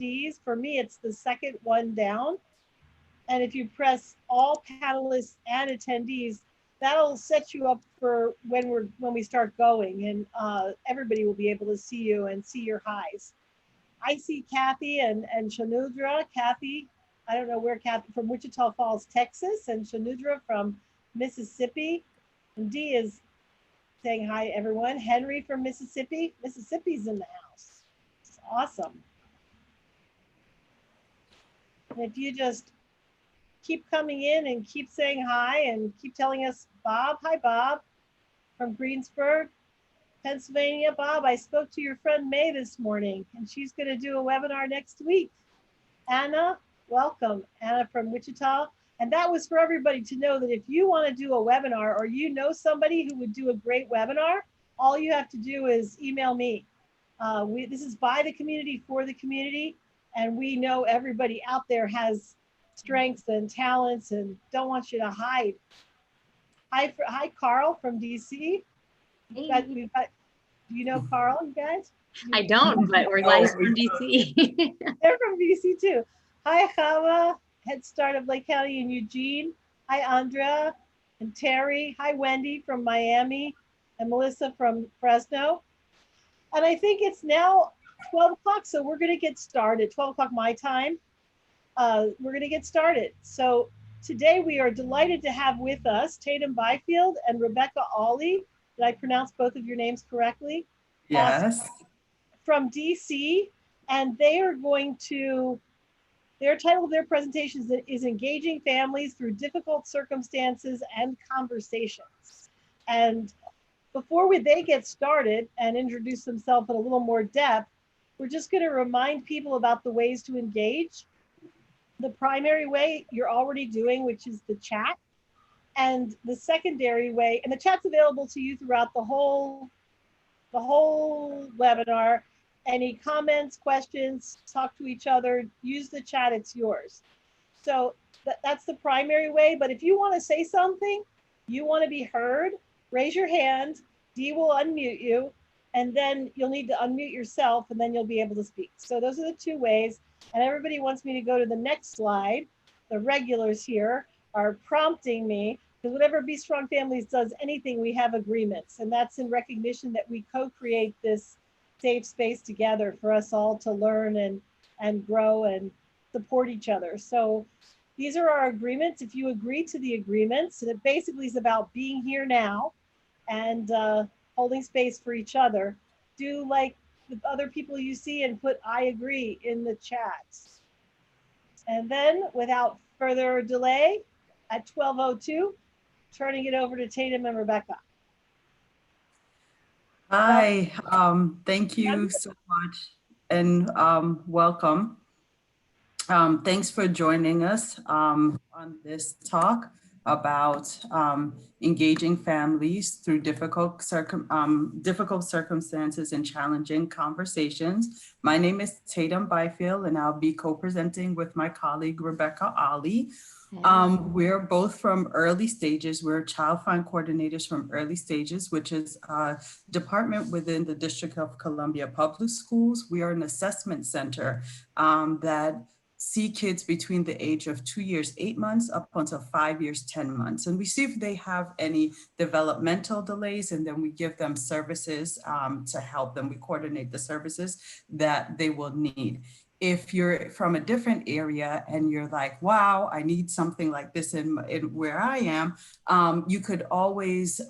attendees. For me, it's the second one down. And if you press all panelists and attendees, that'll set you up for when we start going, and everybody will be able to see you and see your highs. I see Kathy and Shanudra. Kathy, I don't know where Kathy from Wichita Falls, Texas, and Shanudra from Mississippi. And Dee is saying hi, everyone. Henry from Mississippi. Mississippi's in the house. It's awesome. And if you just keep coming in and keep saying hi and keep telling us, Bob, hi, Bob from Greensburg, Pennsylvania. Bob, I spoke to your friend May this morning, and she's going to do a webinar next week. Anna, welcome. Anna from Wichita. And that was for everybody to know that if you want to do a webinar or you know somebody who would do a great webinar, all you have to do is email me. This is by the community for the community, and we know everybody out there has strengths and talents and don't want you to hide. Hi, Carl from DC. Do you know Carl, you guys? I don't, but we're glad he's from DC. They're from DC too. Hi, Chava, Head Start of Lake County and Eugene. Hi, Andrea and Terry. Hi, Wendy from Miami and Melissa from Fresno. And I think it's now 12 o'clock, so we're going to get started. 12 o'clock my time. We're going to get started. So today we are delighted to have with us Tatum Byfield and Rebecca Awley. Did I pronounce both of your names correctly? Yes. From DC, and they are going to, their title of their presentation is Engaging Families Through Difficult Circumstances and Conversations. And before they get started and introduce themselves in a little more depth, we're just going to remind people about the ways to engage. The primary way you're already doing, which is the chat, and the secondary way, and the chat's available to you throughout the whole webinar. Any comments, questions, talk to each other, use the chat, it's yours. So that's the primary way, but if you want to say something, you want to be heard, raise your hand, Dee will unmute you, and then you'll need to unmute yourself, and then you'll be able to speak. So those are the two ways, and everybody wants me to go to the next slide. The regulars here are prompting me, because whenever Be Strong Families does anything, we have agreements, and that's in recognition that we co-create this safe space together for us all to learn and grow and support each other. So these are our agreements. If you agree to the agreements, and it basically is about being here now and holding space for each other, do like the other people you see and put I agree in the chat. And then without further delay, at 12:02, turning it over to Tatum and Rebecca. Hi, thank you so much and welcome. Thanks for joining us on this talk about engaging families through difficult circumstances and challenging conversations. My name is Tatum Byfield, and I'll be co-presenting with my colleague, Rebecca Awley. We're both from Early Stages. We're Child Find Coordinators from Early Stages, which is a department within the District of Columbia Public Schools. We are an assessment center that see kids between the age of 2 years, 8 months up until 5 years, 10 months. And we see if they have any developmental delays, and then we give them services to help them. We coordinate the services that they will need. If you're from a different area and you're like, wow, I need something like this in where I am, you could always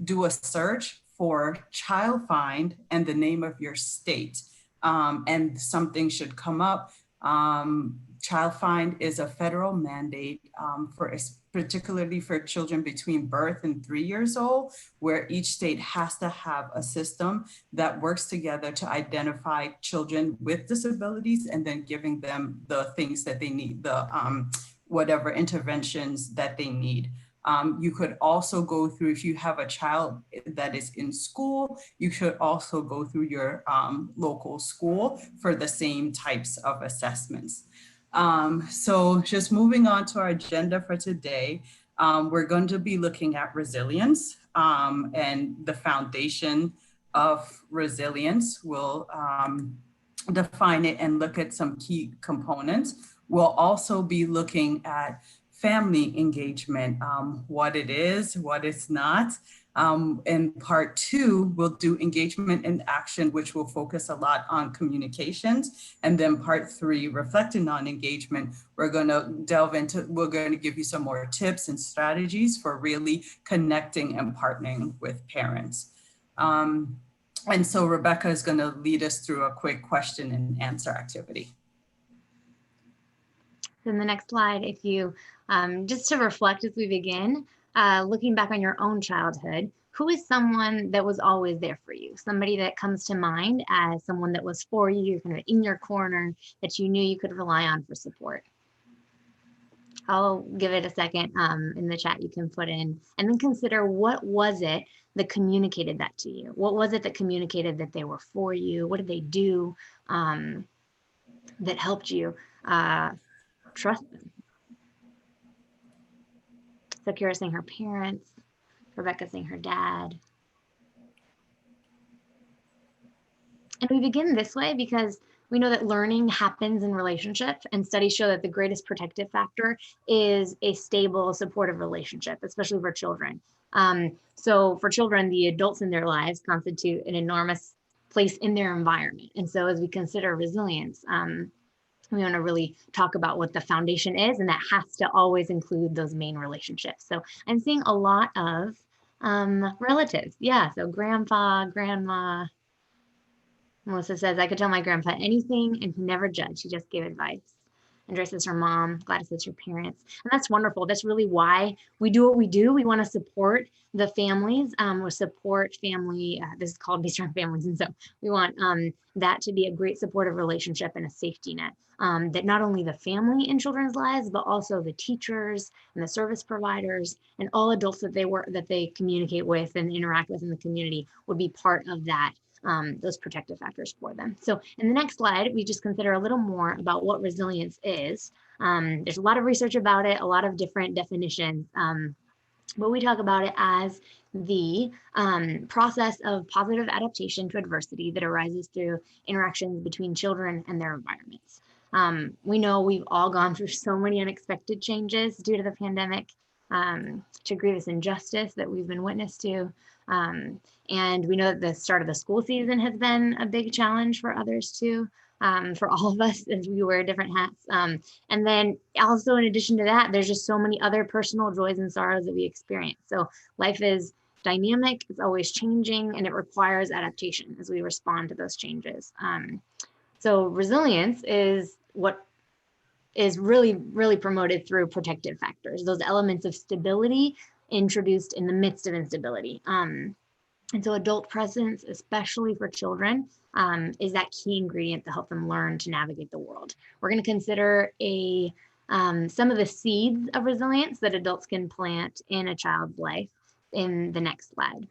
do a search for Child Find and the name of your state, and something should come up. Child Find is a federal mandate particularly for children between birth and 3 years old, where each state has to have a system that works together to identify children with disabilities and then giving them the things that they need, the whatever interventions that they need. You could also go through, if you have a child that is in school, you should also go through your local school for the same types of assessments. So just moving on to our agenda for today, we're going to be looking at resilience and the foundation of resilience. We'll define it and look at some key components. We'll also be looking at family engagement, what it is, what it's not. In part 2, we'll do engagement and action, which will focus a lot on communications. And then part 3, reflecting on engagement, we're going to give you some more tips and strategies for really connecting and partnering with parents. And so Rebecca is going to lead us through a quick question and answer activity. Then the next slide, if you, just to reflect as we begin, looking back on your own childhood, who is someone that was always there for you? Somebody that comes to mind as someone that was for you, kind of in your corner, that you knew you could rely on for support. I'll give it a second in the chat you can put in, and then consider what was it that communicated that to you? What was it that communicated that they were for you? What did they do that helped you trust them? So Kira saying her parents, Rebecca saying her dad. And we begin this way because we know that learning happens in relationship, and studies show that the greatest protective factor is a stable, supportive relationship, especially for children. So for children, the adults in their lives constitute an enormous place in their environment. And so as we consider resilience, we want to really talk about what the foundation is, and that has to always include those main relationships. So I'm seeing a lot of relatives. Yeah, so grandpa, grandma. Melissa says, I could tell my grandpa anything and he never judged. He just gave advice. Andrea says her mom. Gladys says her parents. And that's wonderful. That's really why we do what we do. We want to support the families. We support family. This is called Be Strong Families. And so we want that to be a great supportive relationship and a safety net that not only the family in children's lives, but also the teachers and the service providers and all adults that they communicate with and interact with in the community would be part of that. Those protective factors for them. So in the next slide, we just consider a little more about what resilience is. There's a lot of research about it, a lot of different definitions, but we talk about it as the process of positive adaptation to adversity that arises through interactions between children and their environments. We know we've all gone through so many unexpected changes due to the pandemic, to grievous injustice that we've been witness to. And we know that the start of the school season has been a big challenge for others too, for all of us as we wear different hats. And then also in addition to that, there's just so many other personal joys and sorrows that we experience. So life is dynamic, it's always changing, and it requires adaptation as we respond to those changes. So resilience is what is really, really promoted through protective factors, those elements of stability introduced in the midst of instability. And so adult presence, especially for children, is that key ingredient to help them learn to navigate the world. We're going to consider some of the seeds of resilience that adults can plant in a child's life in the next slide.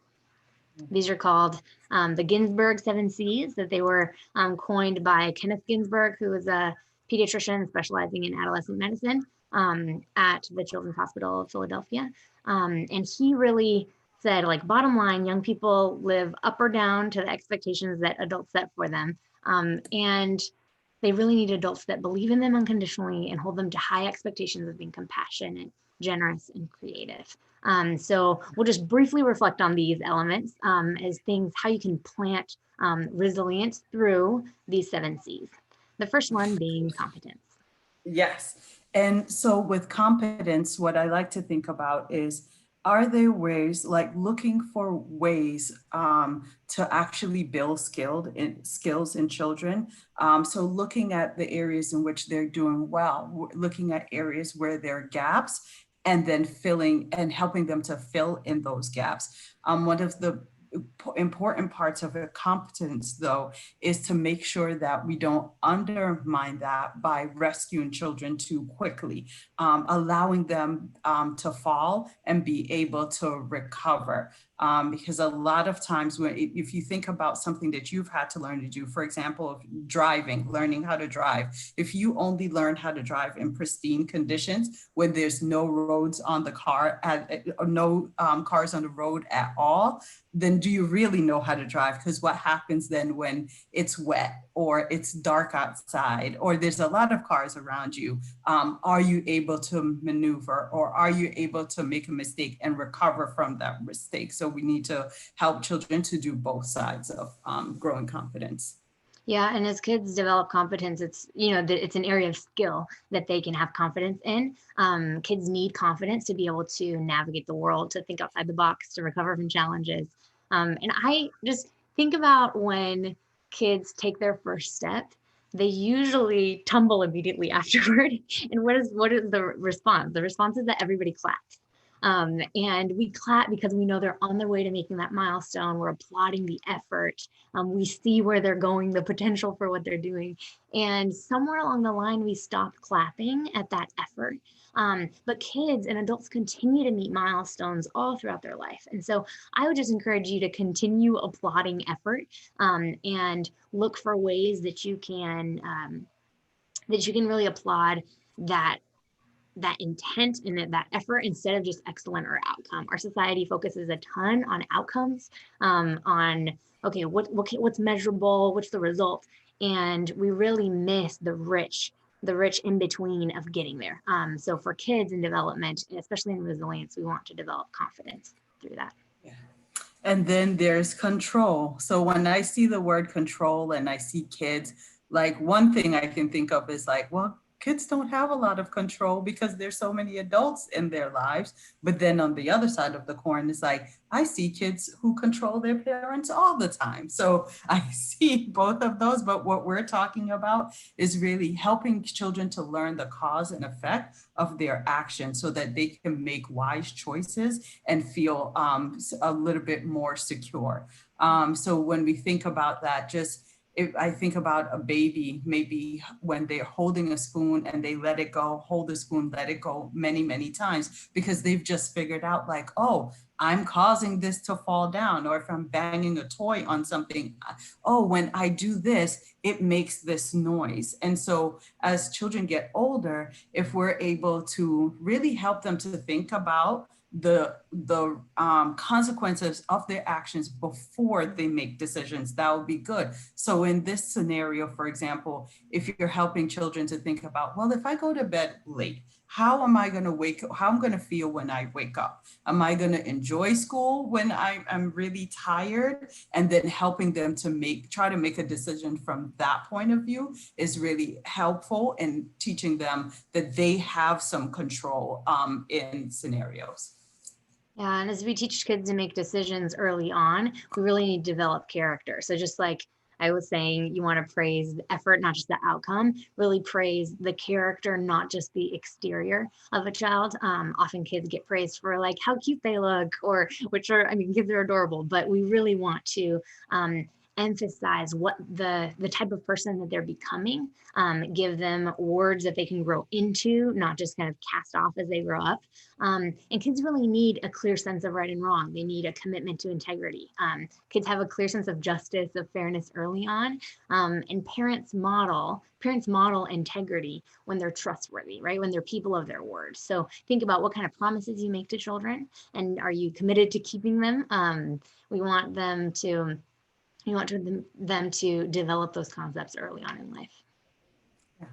These are called the Ginsberg 7 C's, that they were coined by Kenneth Ginsberg, who was a pediatrician specializing in adolescent medicine at the Children's Hospital of Philadelphia. And he really said, like, bottom line, young people live up or down to the expectations that adults set for them. And they really need adults that believe in them unconditionally and hold them to high expectations of being compassionate, generous, and creative. So we'll just briefly reflect on these elements as things, how you can plant resilience through these 7 C's. The first one being competence. Yes. And so with competence, what I like to think about is, are there ways, like looking for ways to actually build skills in children? So looking at the areas in which they're doing well, looking at areas where there are gaps, and then filling and helping them to fill in those gaps. One of the important parts of a competence, though, is to make sure that we don't undermine that by rescuing children too quickly, allowing them to fall and be able to recover. Because a lot of times when, if you think about something that you've had to learn to do, for example, driving, learning how to drive, if you only learn how to drive in pristine conditions, when there's no roads on the car, no cars on the road at all, then do you really know how to drive? Because what happens then when it's wet or it's dark outside or there's a lot of cars around you? Are you able to maneuver, or are you able to make a mistake and recover from that mistake? So we need to help children to do both sides of growing confidence. Yeah, and as kids develop competence, it's, it's an area of skill that they can have confidence in. Kids need confidence to be able to navigate the world, to think outside the box, to recover from challenges. And I just think about when kids take their first step, they usually tumble immediately afterward. And what is the response? The response is that everybody claps. And we clap because we know they're on their way to making that milestone. We're applauding the effort. We see where they're going, the potential for what they're doing. And somewhere along the line, we stopped clapping at that effort. But kids and adults continue to meet milestones all throughout their life. And so I would just encourage you to continue applauding effort, and look for ways that you can really applaud that intent and that effort instead of just excellent or outcome. Our society focuses a ton on outcomes, on, okay, what's measurable, what's the result, and we really miss the rich in between of getting there. So for kids in development, especially in resilience, we want to develop confidence through that. Yeah. And then there's control. So when I see the word control and I see kids, like one thing I can think of is like, well, kids don't have a lot of control because there's so many adults in their lives. But then on the other side of the coin, it's like, I see kids who control their parents all the time. So I see both of those. But what we're talking about is really helping children to learn the cause and effect of their actions so that they can make wise choices and feel a little bit more secure. So when we think about that, just if I think about a baby, maybe when they're holding a spoon and they let it go, hold the spoon, let it go many, many times, because they've just figured out like, oh, I'm causing this to fall down. Or if I'm banging a toy on something, oh, when I do this, it makes this noise. And so as children get older, if we're able to really help them to think about the consequences of their actions before they make decisions, that would be good. So in this scenario, for example, if you're helping children to think about, well, if I go to bed late, how am I going to how I'm going to feel when I wake up? Am I going to enjoy school when I'm really tired? And then helping them to try to make a decision from that point of view is really helpful in teaching them that they have some control in scenarios. Yeah, and as we teach kids to make decisions early on, we really need to develop character. So just like I was saying, you want to praise the effort, not just the outcome, really praise the character, not just the exterior of a child. Often kids get praised for like how cute they look, or kids are adorable, but we really want to emphasize what the type of person that they're becoming, give them words that they can grow into, not just kind of cast off as they grow up. And kids really need a clear sense of right and wrong. They need a commitment to integrity. Kids have a clear sense of justice, of fairness early on, and parents model integrity when they're trustworthy, right? When they're people of their word. So think about what kind of promises you make to children, and are you committed to keeping them? We want them to develop those concepts early on in life. Yeah.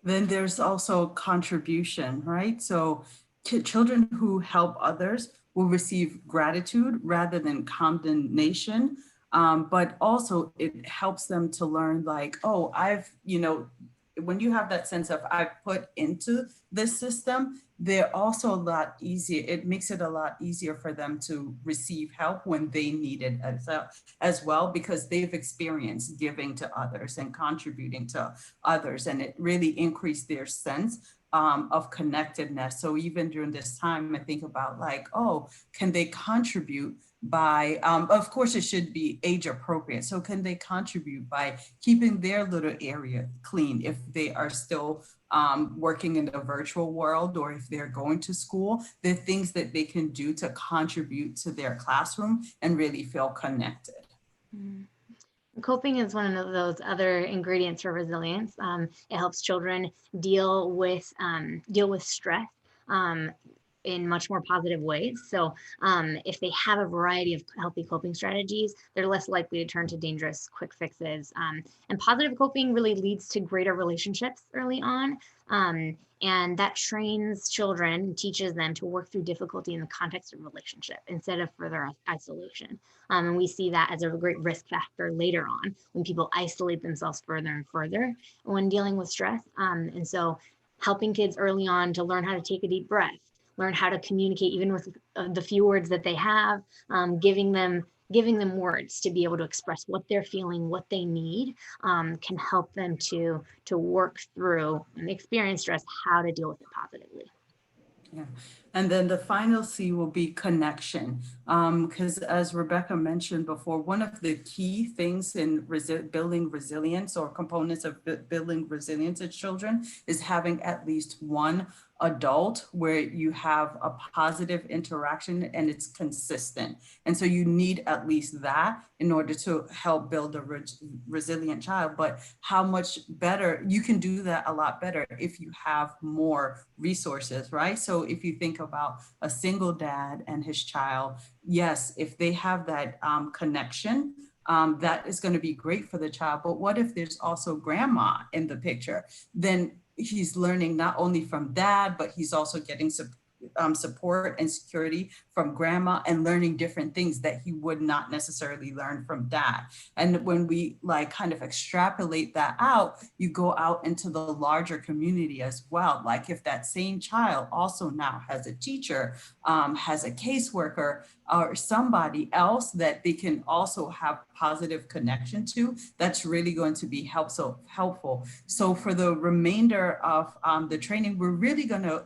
Then there's also contribution, right? So children who help others will receive gratitude rather than condemnation. But also it helps them to learn like, oh, when you have that sense of I've put into this system, they're also a lot easier. It makes it a lot easier for them to receive help when they need it as well, because they've experienced giving to others and contributing to others. And it really increased their sense of connectedness. So even during this time, I think about like, oh, can they contribute by, of course, it should be age appropriate. So can they contribute by keeping their little area clean if they are still working in the virtual world, or if they're going to school, the things that they can do to contribute to their classroom and really feel connected. Mm. Coping is one of those other ingredients for resilience. It helps children deal with stress in much more positive ways. So if they have a variety of healthy coping strategies, they're less likely to turn to dangerous quick fixes. And positive coping really leads to greater relationships early on. And that trains children, teaches them to work through difficulty in the context of relationship instead of further isolation. And we see that as a great risk factor later on when people isolate themselves further and further when dealing with stress. And so helping kids early on to learn how to take a deep breath, learn how to communicate even with the few words that they have, giving them words to be able to express what they're feeling, what they need, can help them to work through and experience stress, how to deal with it positively. Yeah. And then the final C will be connection. Because as Rebecca mentioned before, one of the key things in building resilience, or components of building resilience in children, is having at least one adult where you have a positive interaction and it's consistent. And so you need at least that in order to help build a resilient child. But how much better, you can do that a lot better if you have more resources, right? So if you think about a single dad and his child, yes, if they have that connection, that is going to be great for the child. But what if there's also grandma in the picture? Then he's learning not only from dad, but he's also getting support and security from grandma, and learning different things that he would not necessarily learn from dad. And when we kind of extrapolate that out, you go out into the larger community as well. Like if that same child also now has a teacher, has a caseworker, or somebody else that they can also have positive connection to, that's really going to be helpful. So for the remainder of the training, we're really going to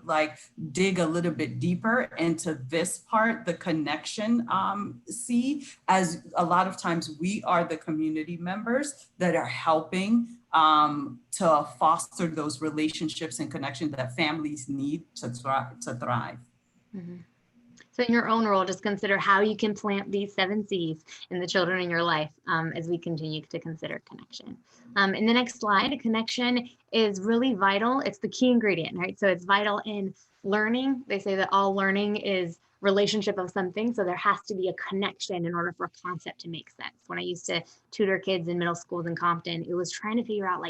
dig a little bit deeper into this part, the connection C, as a lot of times we are the community members that are helping to foster those relationships and connections that families need to thrive. Mm-hmm. So in your own role, just consider how you can plant these 7 seeds in the children in your life as we continue to consider connection. In the next slide, connection is really vital. It's the key ingredient, right? So it's vital in learning. They say that all learning is relationship of something. So there has to be a connection in order for a concept to make sense. When I used to tutor kids in middle schools in Compton, it was trying to figure out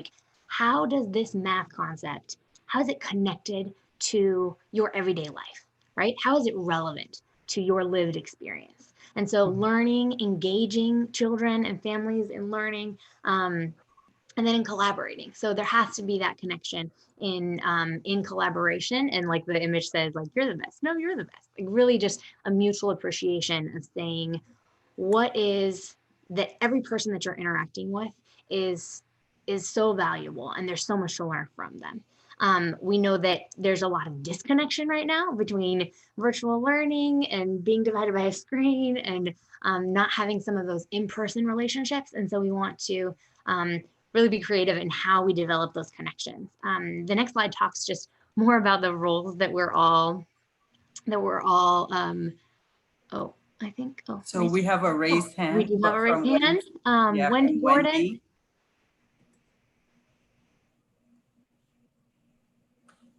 how does this math concept, how is it connected to your everyday life? Right? How is it relevant to your lived experience? And so learning, engaging children and families in learning, and then in collaborating. So there has to be that connection in collaboration. And like the image says, you're the best. No, you're the best. Really just a mutual appreciation of saying what is that every person that you're interacting with is so valuable, and there's so much to learn from them. We know that there's a lot of disconnection right now between virtual learning and being divided by a screen, and not having some of those in-person relationships. And so we want to really be creative in how we develop those connections. The next slide talks just more about the roles that we're all, So we have a raised hand. We do have a raised hand. Wendy Gordon.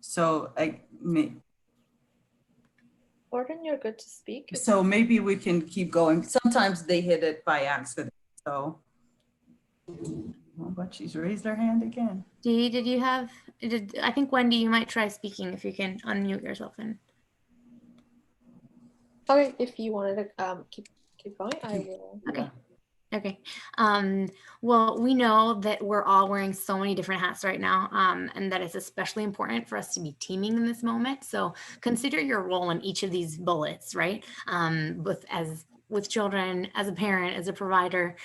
So Gordon, you're good to speak. So maybe we can keep going. Sometimes they hit it by accident. So, but she's raised her hand again. Dee, I think Wendy, you might try speaking if you can unmute yourself. Okay, if you wanted to keep going, I will. Okay. Well, we know that we're all wearing so many different hats right now, and that it's especially important for us to be teaming in this moment. So consider your role in each of these bullets, right? With children, as a parent, as a provider,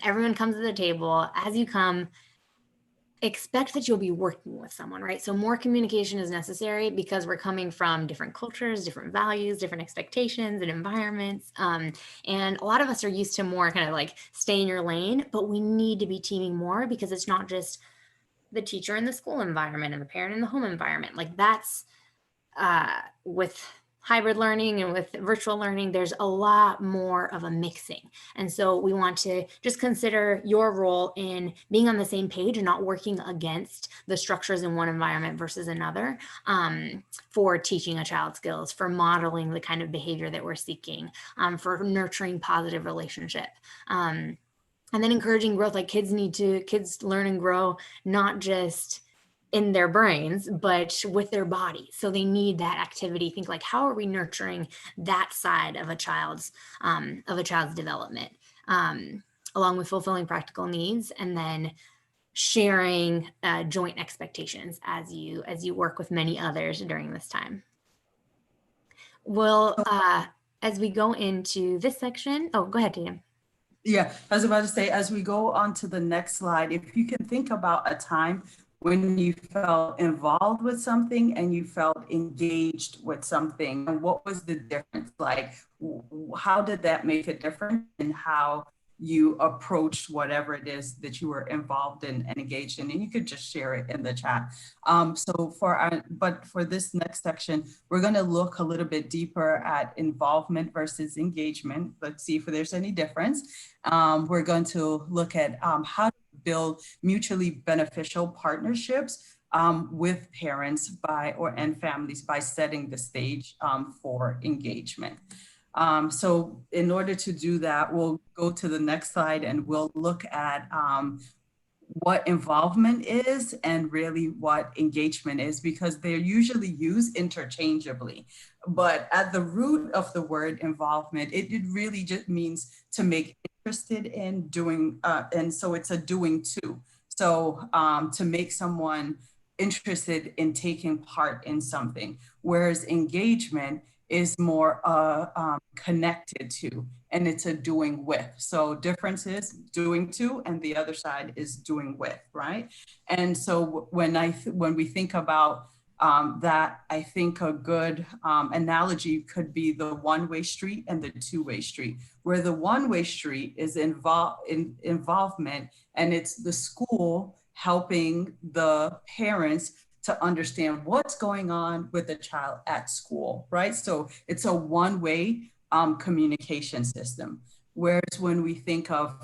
everyone comes to the table. As you come, expect that you'll be working with someone, right? So more communication is necessary because we're coming from different cultures, different values, different expectations and environments. And a lot of us are used to more kind of like stay in your lane, but we need to be teaming more because it's not just the teacher in the school environment and the parent in the home environment. Like that's with hybrid learning and with virtual learning, there's a lot more of a mixing. And so we want to just consider your role in being on the same page and not working against the structures in one environment versus another, for teaching a child skills, for modeling the kind of behavior that we're seeking, for nurturing positive relationship. And then encouraging growth, like kids learn and grow, not just in their brains, but with their body. So they need that activity. Think like, how are we nurturing that side of a child's development, along with fulfilling practical needs, and then sharing joint expectations as you work with many others during this time. Well, as we go into this section, oh, go ahead, Tatum. Yeah, I was about to say, as we go on to the next slide, if you can think about a time when you felt involved with something and you felt engaged with something, and what was the difference? Like, how did that make a difference in how you approached whatever it is that you were involved in and engaged in? And you could just share it in the chat. But for this next section, we're going to look a little bit deeper at involvement versus engagement. Let's see if there's any difference. We're going to look at how to build mutually beneficial partnerships with parents and families by setting the stage for engagement. So in order to do that, we'll go to the next slide and we'll look at what involvement is and really what engagement is, because they're usually used interchangeably. But at the root of the word involvement, it really just means to make interested in doing, and so it's a doing too. So to make someone interested in taking part in something, whereas engagement is more connected to, and it's a doing with. So difference is doing to, and the other side is doing with, right? And so when we think about that, I think a good analogy could be the one-way street and the two-way street, where the one-way street is involvement, and it's the school helping the parents to understand what's going on with the child at school, right? So it's a one-way communication system. Whereas when we think of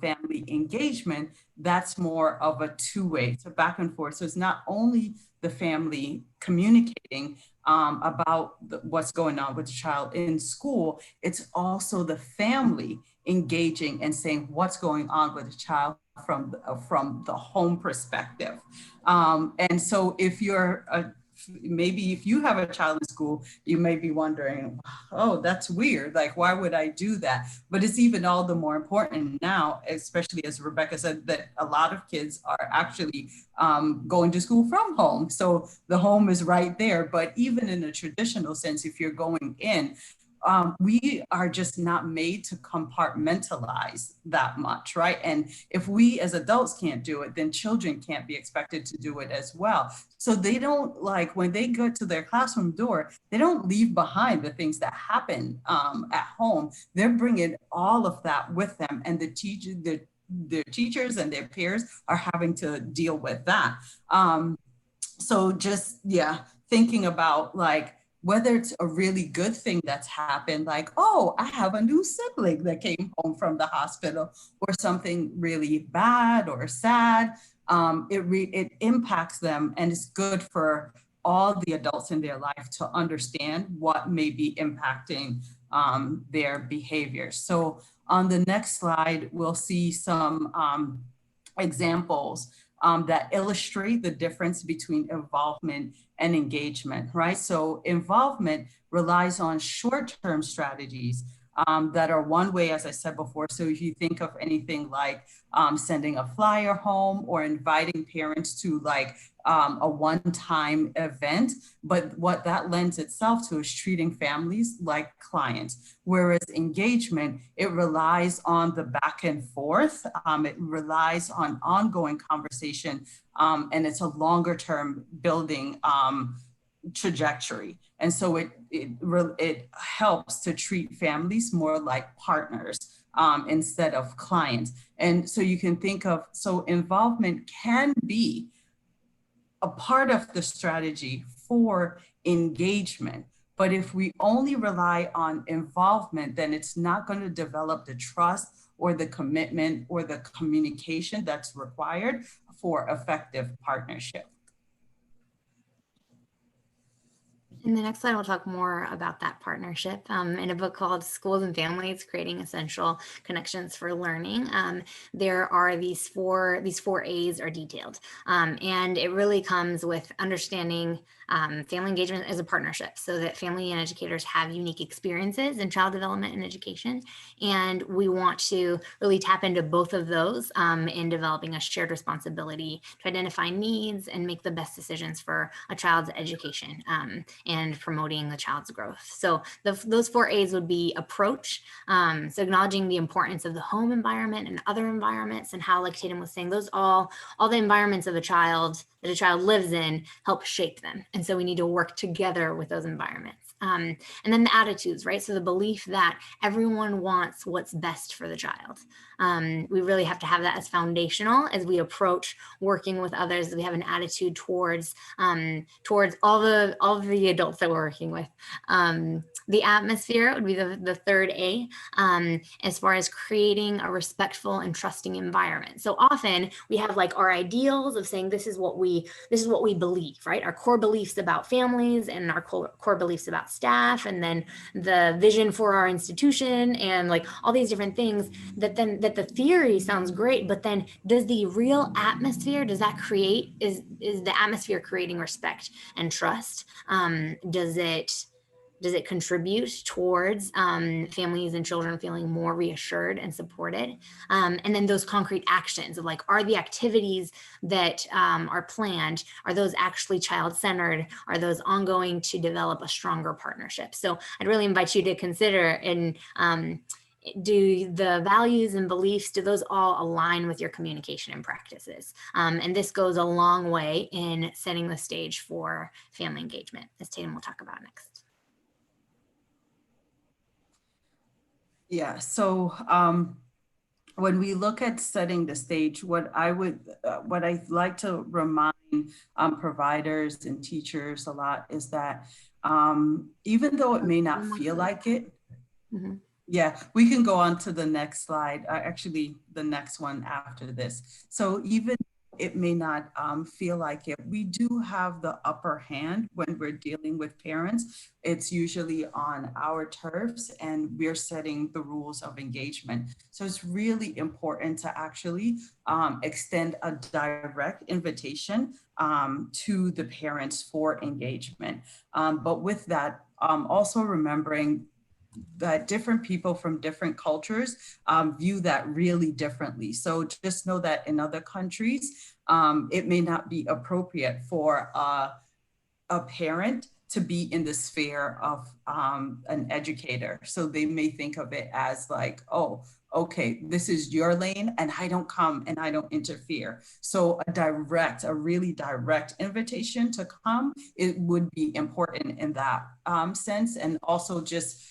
family engagement, that's more of a two-way, so back and forth. So it's not only the family communicating about what's going on with the child in school, it's also the family engaging and saying what's going on with the child from the home perspective. And so if you're maybe if you have a child in school, you may be wondering, oh, that's weird. Like, why would I do that? But it's even all the more important now, especially as Rebecca said, that a lot of kids are actually going to school from home. So the home is right there. But even in a traditional sense, if you're going in, we are just not made to compartmentalize that much, right? And if we as adults can't do it, then children can't be expected to do it as well. So they don't, like, when they go to their classroom door, they don't leave behind the things that happen at home. They're bringing all of that with them, and their teachers and their peers are having to deal with that. So just, yeah, thinking about like, whether it's a really good thing that's happened, like, oh, I have a new sibling that came home from the hospital, or something really bad or sad, it impacts them, and it's good for all the adults in their life to understand what may be impacting their behavior. So on the next slide, we'll see some examples that illustrate the difference between involvement and engagement, right? So involvement relies on short-term strategies that are one way, as I said before. So if you think of anything like sending a flyer home or inviting parents to like a one-time event, but what that lends itself to is treating families like clients. Whereas engagement, it relies on the back and forth, it relies on ongoing conversation, and it's a longer term building trajectory. And so it helps to treat families more like partners instead of clients. And so you can think of, so involvement can be a part of the strategy for engagement. But if we only rely on involvement, then it's not going to develop the trust or the commitment or the communication that's required for effective partnership. In the next slide, we'll talk more about that partnership. In a book called Schools and Families, Creating Essential Connections for Learning, there are these four A's are detailed. And it really comes with understanding family engagement as a partnership, so that family and educators have unique experiences in child development and education. And we want to really tap into both of those in developing a shared responsibility to identify needs and make the best decisions for a child's education. And promoting the child's growth. So those four A's would be approach, so acknowledging the importance of the home environment and other environments, and how, like Tatum was saying, those all the environments of a child that a child lives in help shape them. And so we need to work together with those environments. And then the attitudes, right? So the belief that everyone wants what's best for the child. We really have to have that as foundational as we approach working with others. We have an attitude towards all of the adults that we're working with. The atmosphere would be the third A, as far as creating a respectful and trusting environment. So often we have like our ideals of saying this is what we believe, right? Our core beliefs about families and our core beliefs about staff, and then the vision for our institution, and like all these different things that the theory sounds great, but then does the real atmosphere, does that create, is the atmosphere creating respect and trust? Does it contribute towards families and children feeling more reassured and supported? And then those concrete actions of like, are the activities that are planned, are those actually child-centered? Are those ongoing to develop a stronger partnership? So I'd really invite you to consider, and do the values and beliefs, do those all align with your communication and practices? And this goes a long way in setting the stage for family engagement, as Tatum will talk about next. Yeah, so when we look at setting the stage, what I like to remind providers and teachers a lot is that even though it may not feel like it, yeah, we can go on to the next slide, actually the next one after this. So even it may not feel like it, we do have the upper hand when we're dealing with parents. It's usually on our turfs, and we're setting the rules of engagement. So it's really important to actually extend a direct invitation to the parents for engagement. But with that, also remembering that different people from different cultures view that really differently. So just know that in other countries, it may not be appropriate for a parent to be in the sphere of an educator. So they may think of it as like, oh, okay, this is your lane and I don't come and I don't interfere. So a really direct invitation to come, it would be important in that sense. And also just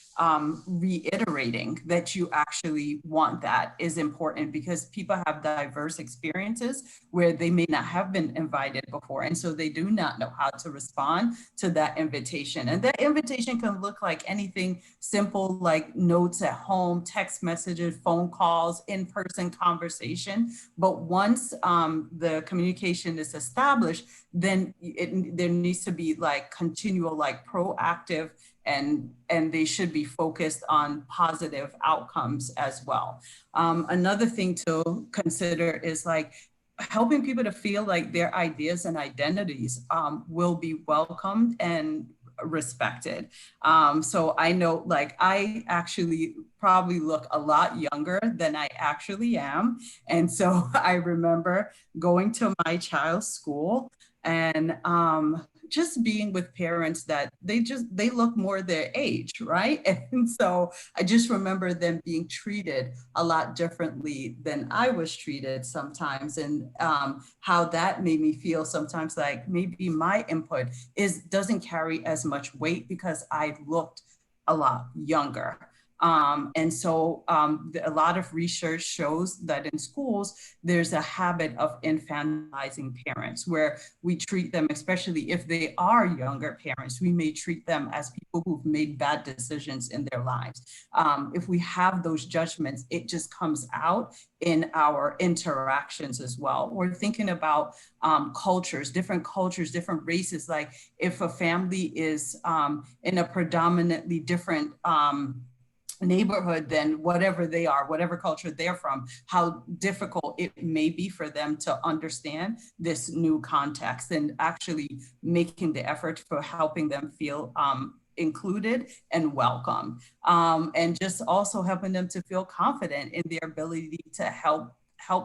reiterating that you actually want that is important, because people have diverse experiences where they may not have been invited before. And so they do not know how to respond to that invitation. And that invitation can look like anything simple, like notes at home, text messages, phone calls, in-person conversation. But once the communication is established, then there needs to be like continual, like proactive, and they should be focused on positive outcomes as well. Another thing to consider is like helping people to feel like their ideas and identities will be welcomed and respected. So I know, like, I actually probably look a lot younger than I actually am. And so I remember going to my child's school and just being with parents that they look more their age, right? And so I just remember them being treated a lot differently than I was treated sometimes, and how that made me feel sometimes like maybe my input doesn't carry as much weight because I looked a lot younger. And so a lot of research shows that in schools, there's a habit of infantilizing parents where we treat them, especially if they are younger parents, we may treat them as people who've made bad decisions in their lives. If we have those judgments, it just comes out in our interactions as well. We're thinking about cultures, different races. Like if a family is in a predominantly different neighborhood than whatever they are, whatever culture they're from, how difficult it may be for them to understand this new context, and actually making the effort for helping them feel included and welcome, and just also helping them to feel confident in their ability to help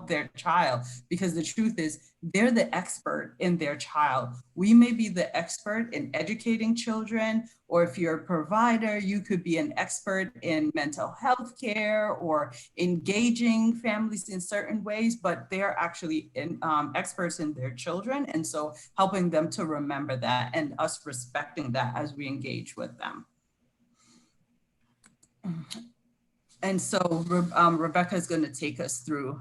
their child, because the truth is they're the expert in their child. We may be the expert in educating children, or if you're a provider, you could be an expert in mental health care or engaging families in certain ways, but they're actually experts in their children. And so helping them to remember that, and us respecting that as we engage with them. And so Rebecca is going to take us through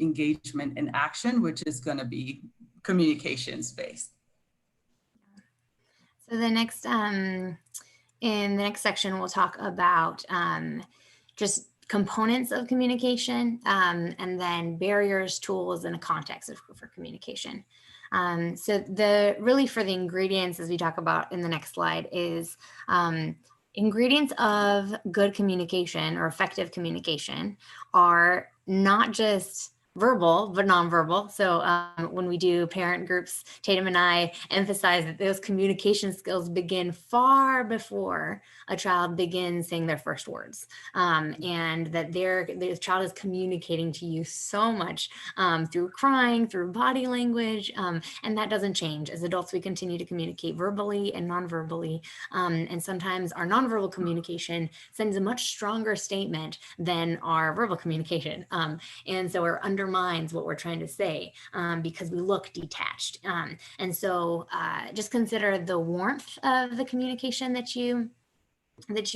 engagement and action, which is going to be communications based. So the next, in the next section, we'll talk about just components of communication, and then barriers, tools, and a context for communication. So really for the ingredients, as we talk about in the next slide, is ingredients of good communication or effective communication are not just verbal, but nonverbal. So when we do parent groups, Tatum and I emphasize that those communication skills begin far before a child begins saying their first words, and that the child is communicating to you so much through crying, through body language, and that doesn't change. As adults, we continue to communicate verbally and nonverbally, and sometimes our nonverbal communication sends a much stronger statement than our verbal communication, and so it undermines what we're trying to say because we look detached. And so just consider the warmth of the communication that you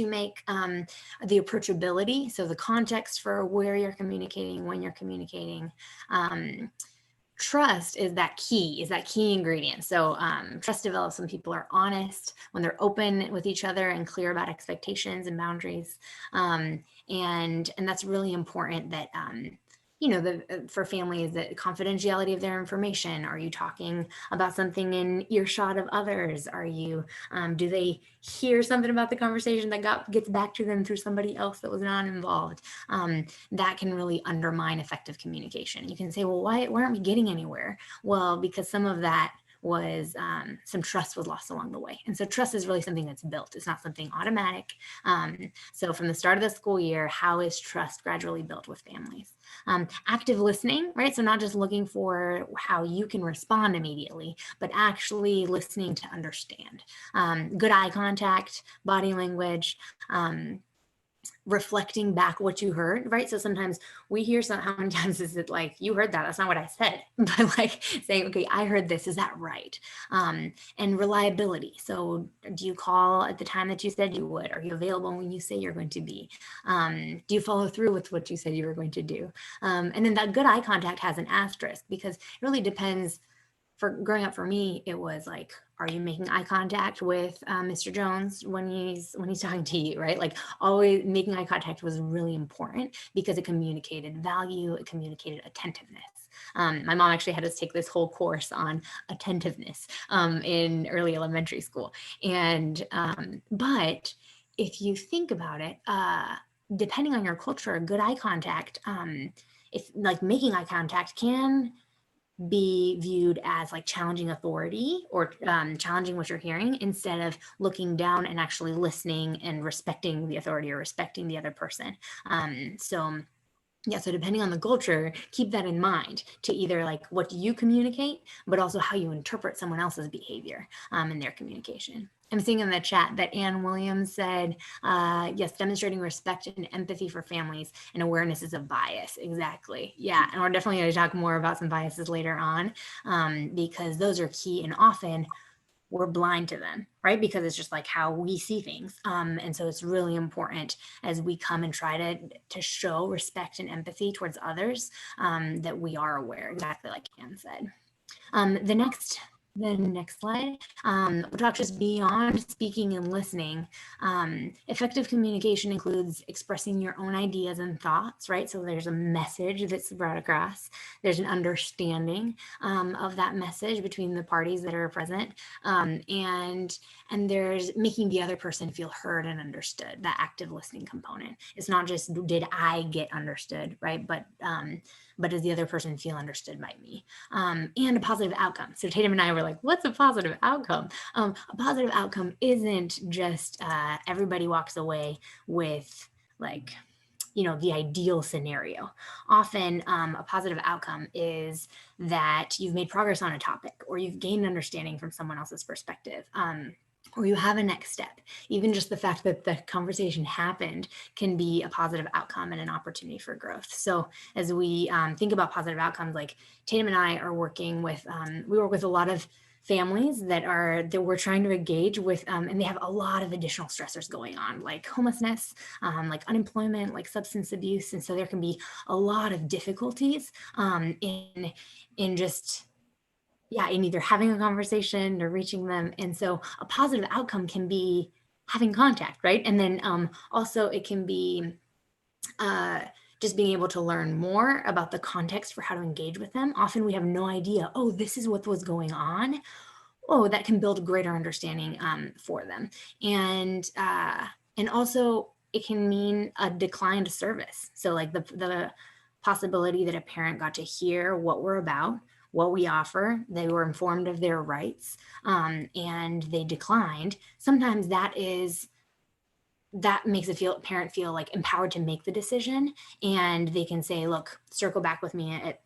make, the approachability, so the context for where you're communicating, when you're communicating. Trust is that key ingredient. So trust develops when people are honest, when they're open with each other and clear about expectations and boundaries. And that's really important that for families, the confidentiality of their information. Are you talking about something in earshot of others? Are you, do they hear something about the conversation that gets back to them through somebody else that was not involved? That can really undermine effective communication. You can say, well, why aren't we getting anywhere? Well, because some of that was some trust was lost along the way. And so trust is really something that's built. It's not something automatic. So from the start of the school year, how is trust gradually built with families? Active listening, right? So not just looking for how you can respond immediately, but actually listening to understand. Good eye contact, body language, reflecting back what you heard, right? So sometimes we hear how many times is it like, you heard that, that's not what I said, but like saying, okay, I heard this, is that right? And reliability. So do you call at the time that you said you would? Are you available when you say you're going to be? Do you follow through with what you said you were going to do? And then that good eye contact has an asterisk because it really depends. For growing up for me, it was like, are you making eye contact with Mr. Jones when he's talking to you, right? Like always making eye contact was really important because it communicated value, it communicated attentiveness. My mom actually had us take this whole course on attentiveness in early elementary school. And, but if you think about it, depending on your culture, good eye contact, if like making eye contact can be viewed as like challenging authority or challenging what you're hearing instead of looking down and actually listening and respecting the authority or respecting the other person. So Yeah, so depending on the culture, keep that in mind to either like what do you communicate, but also how you interpret someone else's behavior in their communication. I'm seeing in the chat that Ann Williams said, yes, demonstrating respect and empathy for families and awarenesses of bias. Exactly. Yeah, and we're definitely going to talk more about some biases later on because those are key, and often we're blind to them, right? Because it's just like how we see things. And so it's really important as we come and try to show respect and empathy towards others that we are aware, exactly like Anne said. The next slide, we'll talk just beyond speaking and listening. Effective communication includes expressing your own ideas and thoughts, right? So there's a message that's brought across. There's an understanding of that message between the parties that are present. And there's making the other person feel heard and understood, that active listening component. It's not just, did I get understood, right? But does the other person feel understood by me? And a positive outcome. So Tatum and I were like, what's a positive outcome? A positive outcome isn't just everybody walks away with like, you know, the ideal scenario. Often a positive outcome is that you've made progress on a topic, or you've gained understanding from someone else's perspective. Or you have a next step. Even just the fact that the conversation happened can be a positive outcome and an opportunity for growth. So as we think about positive outcomes, like Tatum and I are working with, we work with a lot of families that we're trying to engage with, and they have a lot of additional stressors going on, like homelessness, like unemployment, like substance abuse. And so there can be a lot of difficulties in just, yeah, in either having a conversation or reaching them. And so a positive outcome can be having contact, right? And then also it can be just being able to learn more about the context for how to engage with them. Often we have no idea, oh, this is what was going on. Oh, that can build greater understanding for them. And also it can mean a declined service. So like the possibility that a parent got to hear what we're about, what we offer, they were informed of their rights, and they declined. Sometimes that makes a parent feel like empowered to make the decision, and they can say, look, circle back with me at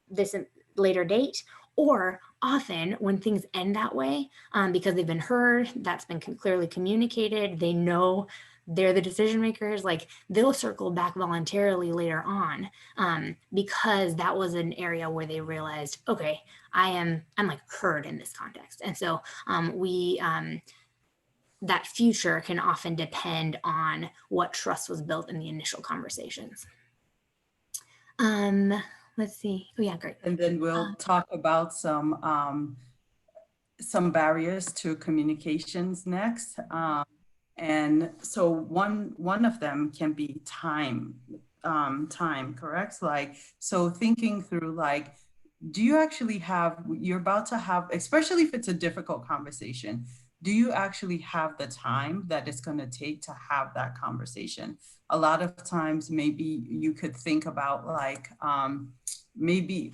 this later date. Or often when things end that way, because they've been heard, that's been clearly communicated, they know they're the decision makers, like they'll circle back voluntarily later on, because that was an area where they realized, okay, I'm like heard in this context. And so that future can often depend on what trust was built in the initial conversations. Let's see. Oh yeah, great. And then we'll talk about some barriers to communications next. And so one of them can be time, correct? Like, so thinking through like, do you actually you're about to have, especially if it's a difficult conversation, do you actually have the time that it's going to take to have that conversation? A lot of times, maybe you could think about like, maybe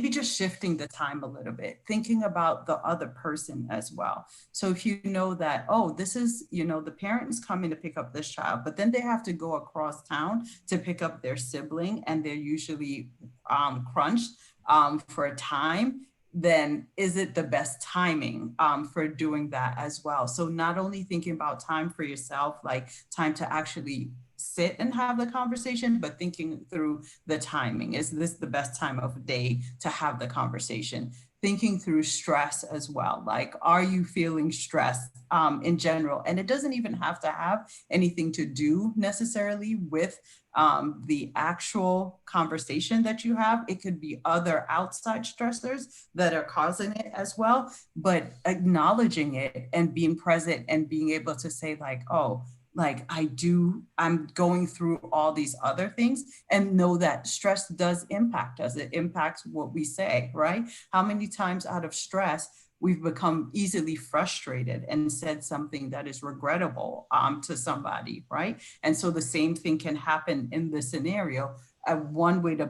just shifting the time a little bit, thinking about the other person as well. So if you know that, oh, this is, you know, the parent is coming to pick up this child, but then they have to go across town to pick up their sibling, and they're usually crunched for a time, then is it the best timing for doing that as well? So not only thinking about time for yourself, like time to actually sit and have the conversation, but thinking through the timing. Is this the best time of day to have the conversation? Thinking through stress as well. Like, are you feeling stressed in general? And it doesn't even have to have anything to do necessarily with the actual conversation that you have. It could be other outside stressors that are causing it as well, but acknowledging it and being present and being able to say like, oh, like I'm going through all these other things, and know that stress does impact us. It impacts what we say, right? How many times out of stress we've become easily frustrated and said something that is regrettable to somebody, right? And so the same thing can happen in this scenario. One way to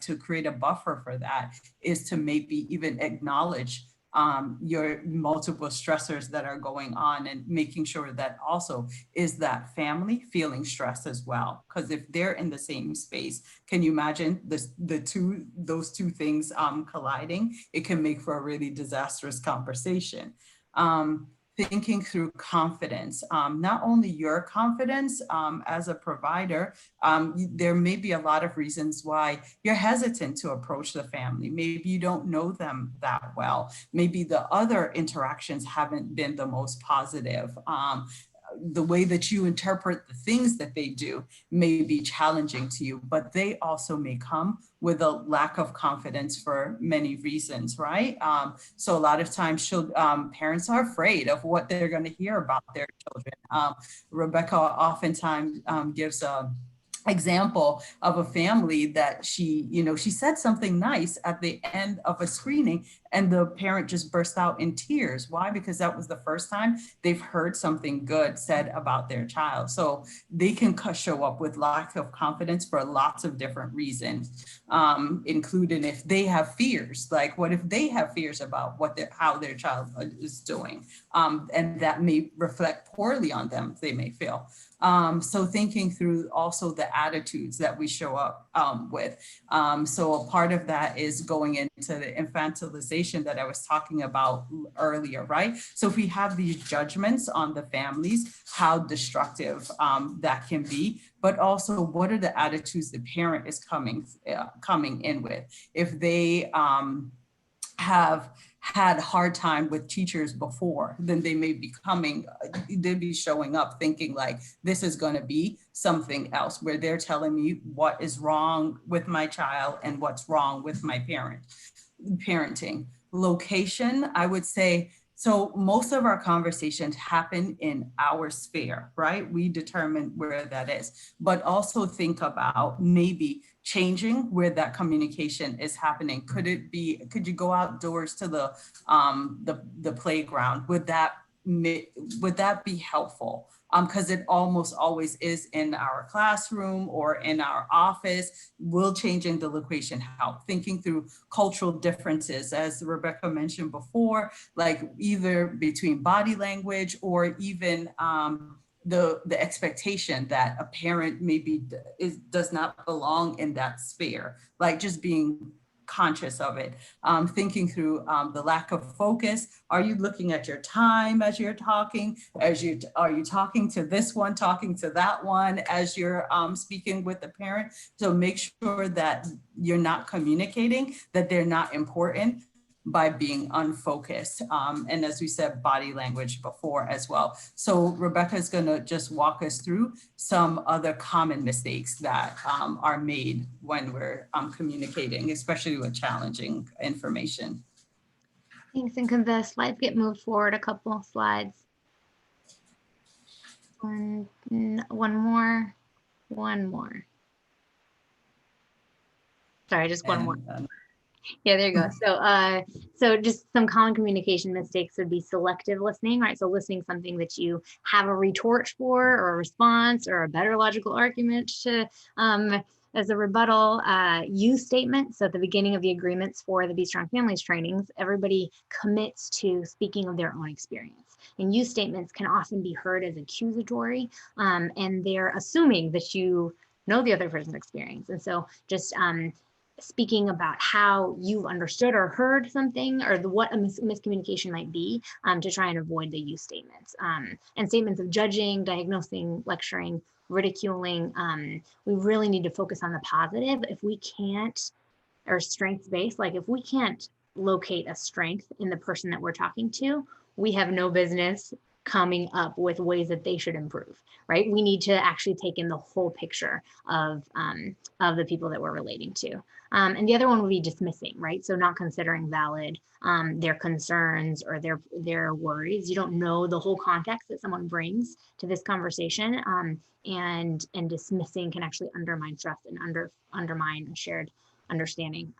to create a buffer for that is to maybe even acknowledge your multiple stressors that are going on, and making sure that also is that family feeling stress as well. Because if they're in the same space, can you imagine those two things colliding? It can make for a really disastrous conversation. Thinking through confidence, not only your confidence as a provider, there may be a lot of reasons why you're hesitant to approach the family. Maybe you don't know them that well. Maybe the other interactions haven't been the most positive. The way that you interpret the things that they do may be challenging to you, but they also may come with a lack of confidence for many reasons, right? So a lot of times parents are afraid of what they're going to hear about their children. Rebecca oftentimes gives a example of a family that she said something nice at the end of a screening, and the parent just burst out in tears. Why? Because that was the first time they've heard something good said about their child. So they can show up with lack of confidence for lots of different reasons, including if they have fears. Like, what if they have fears about how their child is doing? And that may reflect poorly on them, they may feel. So thinking through also the attitudes that we show up with. So a part of that is going into the infantilization that I was talking about earlier, right? So if we have these judgments on the families, how destructive that can be, but also what are the attitudes the parent is coming in with. If they have had a hard time with teachers before, then they may they'd be showing up thinking like, this is going to be something else, where they're telling me what is wrong with my child and what's wrong with my parenting. Location, I would say, so most of our conversations happen in our sphere, right? We determine where that is, but also think about maybe changing where that communication is happening. Could you go outdoors to the playground? Would that be helpful? Because it almost always is in our classroom or in our office. Will changing the location help? Thinking through cultural differences, as Rebecca mentioned before, like either between body language or even the expectation that a parent maybe does not belong in that sphere, like just being conscious of it. Thinking through the lack of focus. Are you looking at your time as you're talking? Are you talking to this one, talking to that one as you're speaking with the parent? So make sure that you're not communicating that they're not important by being unfocused. And as we said, body language before as well. So Rebecca is going to just walk us through some other common mistakes that are made when we're communicating, especially with challenging information. Thanks. And can the slides get moved forward a couple slides? One more. Sorry, just one more. Yeah, there you go. So just some common communication mistakes would be selective listening, right? So listening something that you have a retort for, or a response, or a better logical argument to as a rebuttal. Use statements. So at the beginning of the agreements for the Be Strong Families trainings, everybody commits to speaking of their own experience. And use statements can often be heard as accusatory, and they're assuming that you know the other person's experience. And so just speaking about how you've understood or heard something, or what a miscommunication might be, to try and avoid the use statements. And statements of judging, diagnosing, lecturing, ridiculing. We really need to focus on the positive. If we can't, or strengths-based, like if we can't locate a strength in the person that we're talking to, we have no business coming up with ways that they should improve, right? We need to actually take in the whole picture of the people that we're relating to. And the other one would be dismissing, right? So not considering valid their concerns or their worries. You don't know the whole context that someone brings to this conversation, and dismissing can actually undermine trust and undermine a shared understanding.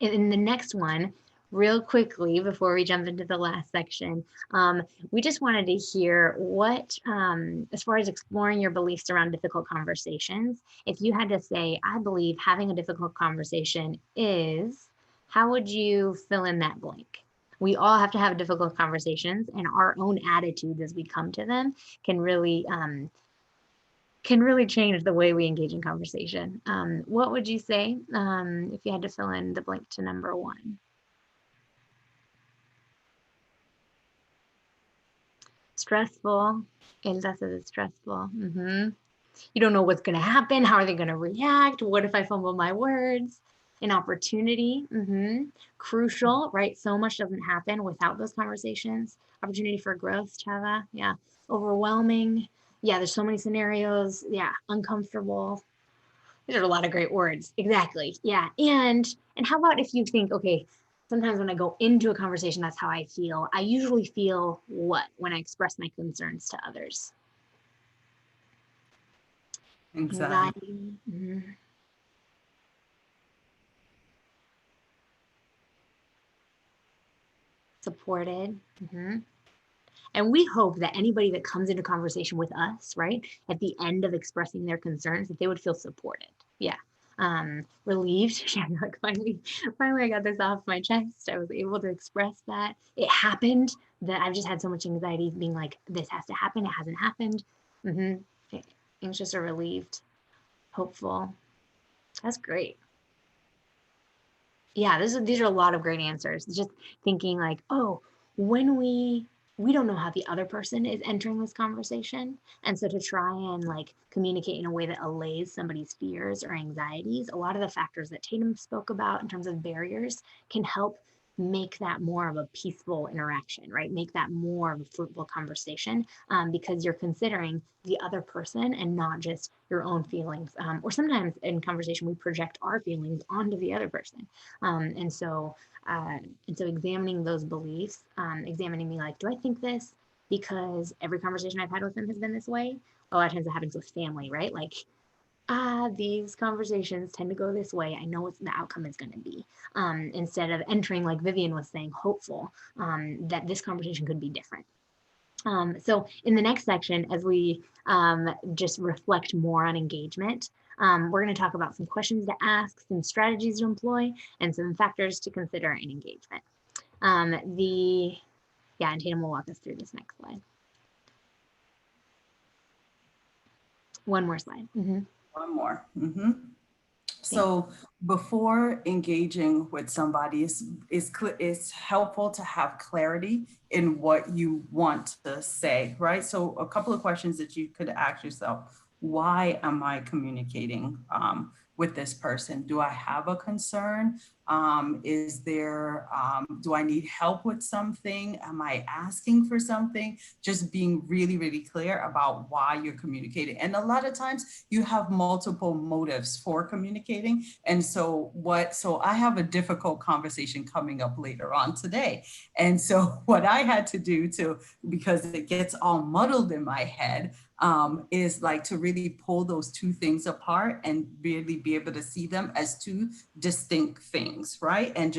In the next one, real quickly, before we jump into the last section, we just wanted to hear what, as far as exploring your beliefs around difficult conversations, if you had to say, I believe having a difficult conversation is, how would you fill in that blank? We all have to have difficult conversations, and our own attitudes as we come to them can really change the way we engage in conversation. What would you say if you had to fill in the blank to number 1? Stressful. Elsa says it's stressful. You don't know what's going to happen. How are they going to react? What if I fumble my words? An opportunity. Crucial, right? So much doesn't happen without those conversations. Opportunity for growth, Chava. Yeah. Overwhelming. Yeah, there's so many scenarios. Yeah. Uncomfortable. These are a lot of great words. Exactly. Yeah. And how about if you think, okay, sometimes when I go into a conversation, that's how I feel. I usually feel what when I express my concerns to others? Anxiety. Supported. And we hope that anybody that comes into conversation with us, right, at the end of expressing their concerns, that they would feel supported. Yeah. Relieved. Yeah, like finally I got this off my chest. I was able to express that. It happened, that I've just had so much anxiety being like, this has to happen. It hasn't happened. Anxious or relieved. Hopeful. That's great. Yeah, these are a lot of great answers. Just thinking like, oh, when we don't know how the other person is entering this conversation. And so to try and like communicate in a way that allays somebody's fears or anxieties, a lot of the factors that Tatum spoke about in terms of barriers can help make that more of a peaceful interaction, right? Make that more of a fruitful conversation, because you're considering the other person and not just your own feelings. Or sometimes in conversation, we project our feelings onto the other person. And so examining those beliefs, examining me like, do I think this because every conversation I've had with them has been this way? A lot of times it happens with family, right? Like, these conversations tend to go this way. I know what the outcome is going to be. Instead of entering, like Vivian was saying, hopeful that this conversation could be different. So in the next section, as we just reflect more on engagement, we're going to talk about some questions to ask, some strategies to employ, and some factors to consider in engagement. And Tatum will walk us through this next slide. One more slide. One more. So before engaging with somebody, it's helpful to have clarity in what you want to say, right? So a couple of questions that you could ask yourself: why am I communicating with this person? Do I have a concern? Do I need help with something? Am I asking for something? Just being really, really clear about why you're communicating. And a lot of times you have multiple motives for communicating. And so I have a difficult conversation coming up later on today. And so what I had to do because it gets all muddled in my head, is like to really pull those two things apart and really be able to see them as two distinct things, right? And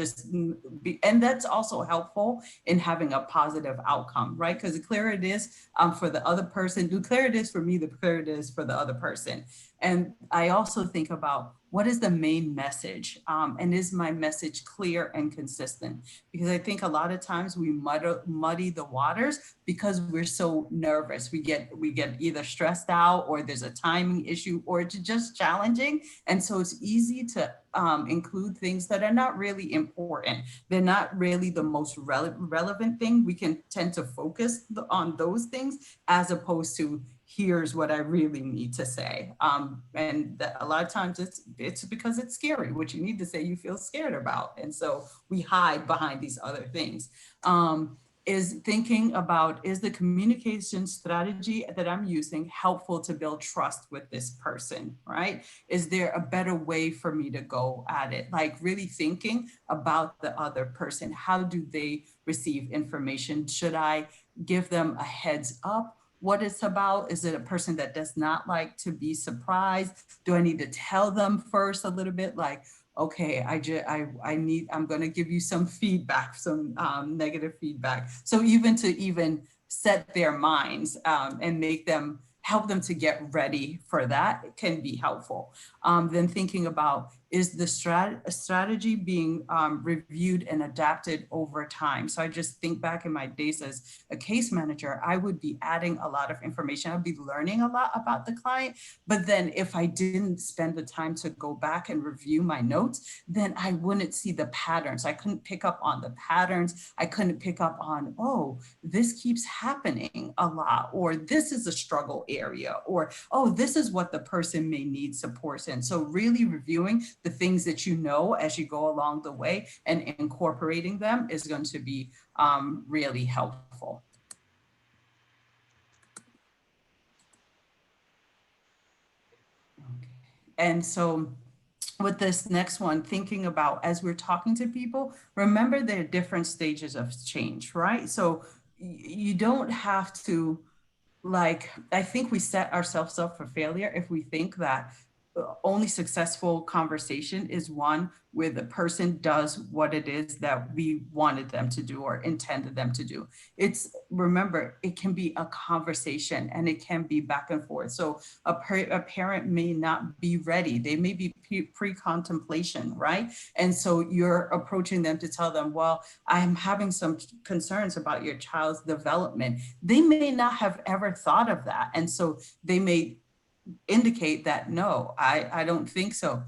and that's also helpful in having a positive outcome, right? Because the clearer it is for the other person, the clearer it is for me, the clearer it is for the other person. And I also think about, what is the main message? And is my message clear and consistent? Because I think a lot of times we muddy the waters because we're so nervous. We get either stressed out, or there's a timing issue, or it's just challenging. And so it's easy to include things that are not really important. They're not really the most relevant thing. We can tend to focus on those things as opposed to, here's what I really need to say. And a lot of times it's because it's scary. What you need to say, you feel scared about. And so we hide behind these other things. Is thinking about, is the communication strategy that I'm using helpful to build trust with this person, right? Is there a better way for me to go at it? Like really thinking about the other person. How do they receive information? Should I give them a heads up what it's about? Is it a person that does not like to be surprised? Do I need to tell them first a little bit, like, okay, I'm going to give you some feedback, some negative feedback. So even to set their minds and help them to get ready for that, it can be helpful. Then thinking about, is the strategy being reviewed and adapted over time. So I just think back in my days as a case manager, I would be adding a lot of information. I'd be learning a lot about the client. But then if I didn't spend the time to go back and review my notes, then I wouldn't see the patterns. I couldn't pick up on the patterns. I couldn't pick up on, oh, this keeps happening a lot, or this is a struggle area, or, oh, this is what the person may need support in. So really reviewing the things that you know as you go along the way and incorporating them is going to be really helpful. Okay. And so with this next one, thinking about as we're talking to people, remember there are different stages of change, right? So you don't have to, like, I think we set ourselves up for failure if we think that only successful conversation is one where the person does what it is that we wanted them to do or intended them to do. It's, remember, it can be a conversation and it can be back and forth. So a parent may not be ready. They may be pre-contemplation, right? And so you're approaching them to tell them, well, I'm having some concerns about your child's development. They may not have ever thought of that. And so they may indicate that, no, I don't think so.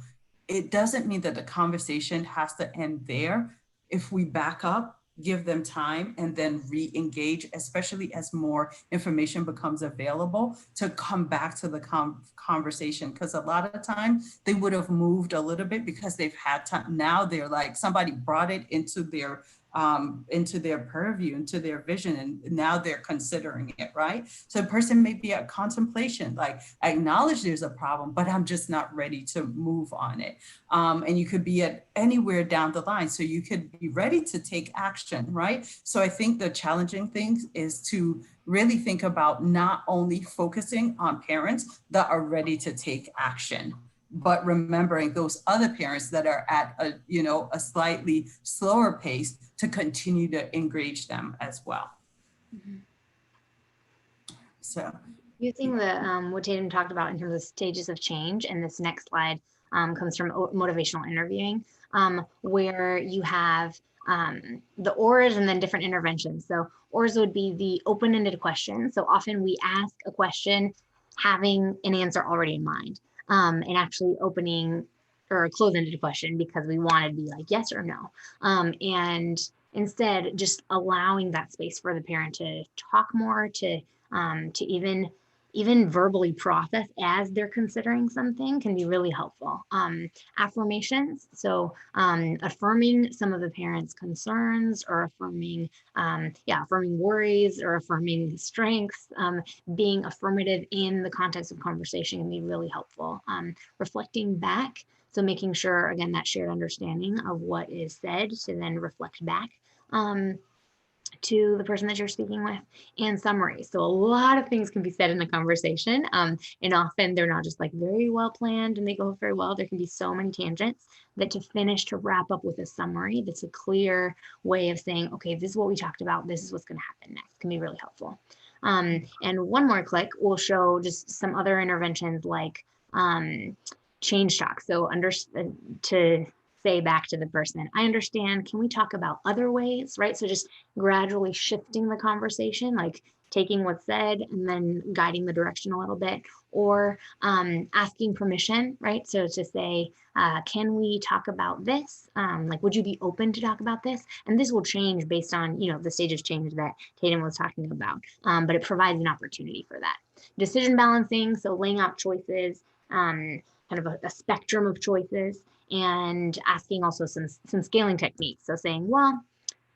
It doesn't mean that the conversation has to end there. If we back up, give them time, and then re-engage, especially as more information becomes available, to come back to the conversation. Because a lot of the time they would have moved a little bit because they've had time. Now they're like, somebody brought it into their purview, into their vision, and now they're considering it, right? So a person may be at contemplation, like, I acknowledge there's a problem, but I'm just not ready to move on it. And you could be at anywhere down the line, so you could be ready to take action, right? So I think the challenging thing is to really think about not only focusing on parents that are ready to take action, but remembering those other parents that are at a slightly slower pace to continue to engage them as well. Mm-hmm. So using the what Tatum talked about in terms of stages of change, and this next slide comes from motivational interviewing, where you have the ORs and then different interventions. So ORs would be the open-ended question. So often we ask a question having an answer already in mind. And actually opening or a closed-ended question because we want to be like yes or no. And instead just allowing that space for the parent to talk more, to even verbally process as they're considering something can be really helpful. Affirmations, so affirming some of the parents' concerns, or affirming worries, or affirming strengths, being affirmative in the context of conversation can be really helpful. Reflecting back, so making sure, again, that shared understanding of what is said to then reflect back to the person that you're speaking with, and summary. So a lot of things can be said in a conversation, and often they're not just like very well planned and they go very well. There can be so many tangents that to wrap up with a summary that's a clear way of saying, okay, this is what we talked about, this is what's going to happen next, can be really helpful. And one more click will show just some other interventions like change talk. So to say back to the person, I understand, can we talk about other ways, right? So just gradually shifting the conversation, like taking what's said and then guiding the direction a little bit, or asking permission, right? So to say, can we talk about this? Like, would you be open to talk about this? And this will change based on, the stage of change that Tatum was talking about, but it provides an opportunity for that. Decision balancing, so laying out choices, kind of a spectrum of choices, and asking also some scaling techniques. So saying, well,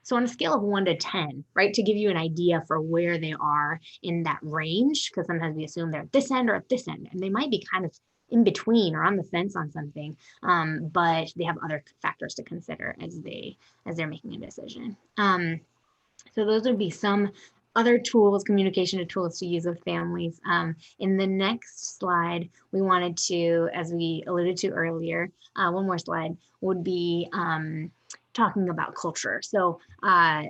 so on a scale of 1 to 10, right, to give you an idea for where they are in that range, because sometimes we assume they're at this end or at this end, and they might be kind of in between or on the fence on something, but they have other factors to consider as they're making a decision. So those would be some other tools, communication tools to use with families. In the next slide, we wanted to, as we alluded to earlier, one more slide would be talking about culture. So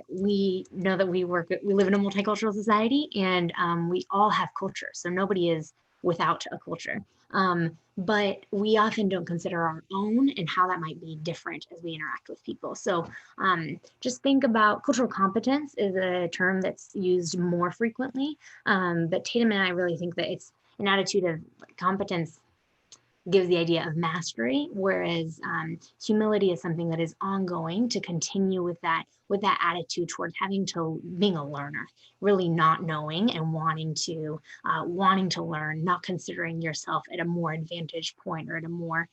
we know that we live in a multicultural society, and we all have culture. So nobody is without a culture. But we often don't consider our own and how that might be different as we interact with people. So just think about cultural competence is a term that's used more frequently. But Tatum and I really think that it's an attitude of competence gives the idea of mastery, whereas humility is something that is ongoing to continue with that attitude toward being a learner, really not knowing and wanting to learn, not considering yourself at a more advantaged point or at a more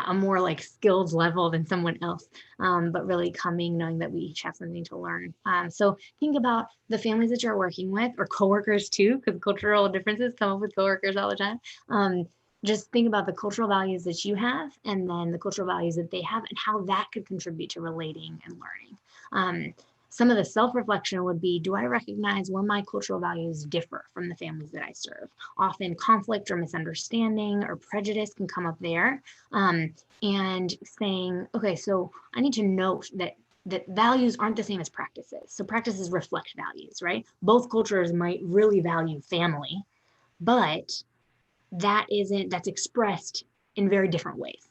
a more like skilled level than someone else, but really coming knowing that we each have something to learn. So think about the families that you're working with, or coworkers too, because cultural differences come up with coworkers all the time. Just think about the cultural values that you have and then the cultural values that they have and how that could contribute to relating and learning. Some of the self-reflection would be, do I recognize where my cultural values differ from the families that I serve? Often conflict or misunderstanding or prejudice can come up there. And saying, okay, so I need to note that values aren't the same as practices. So practices reflect values, right? Both cultures might really value family, but that's expressed in very different ways.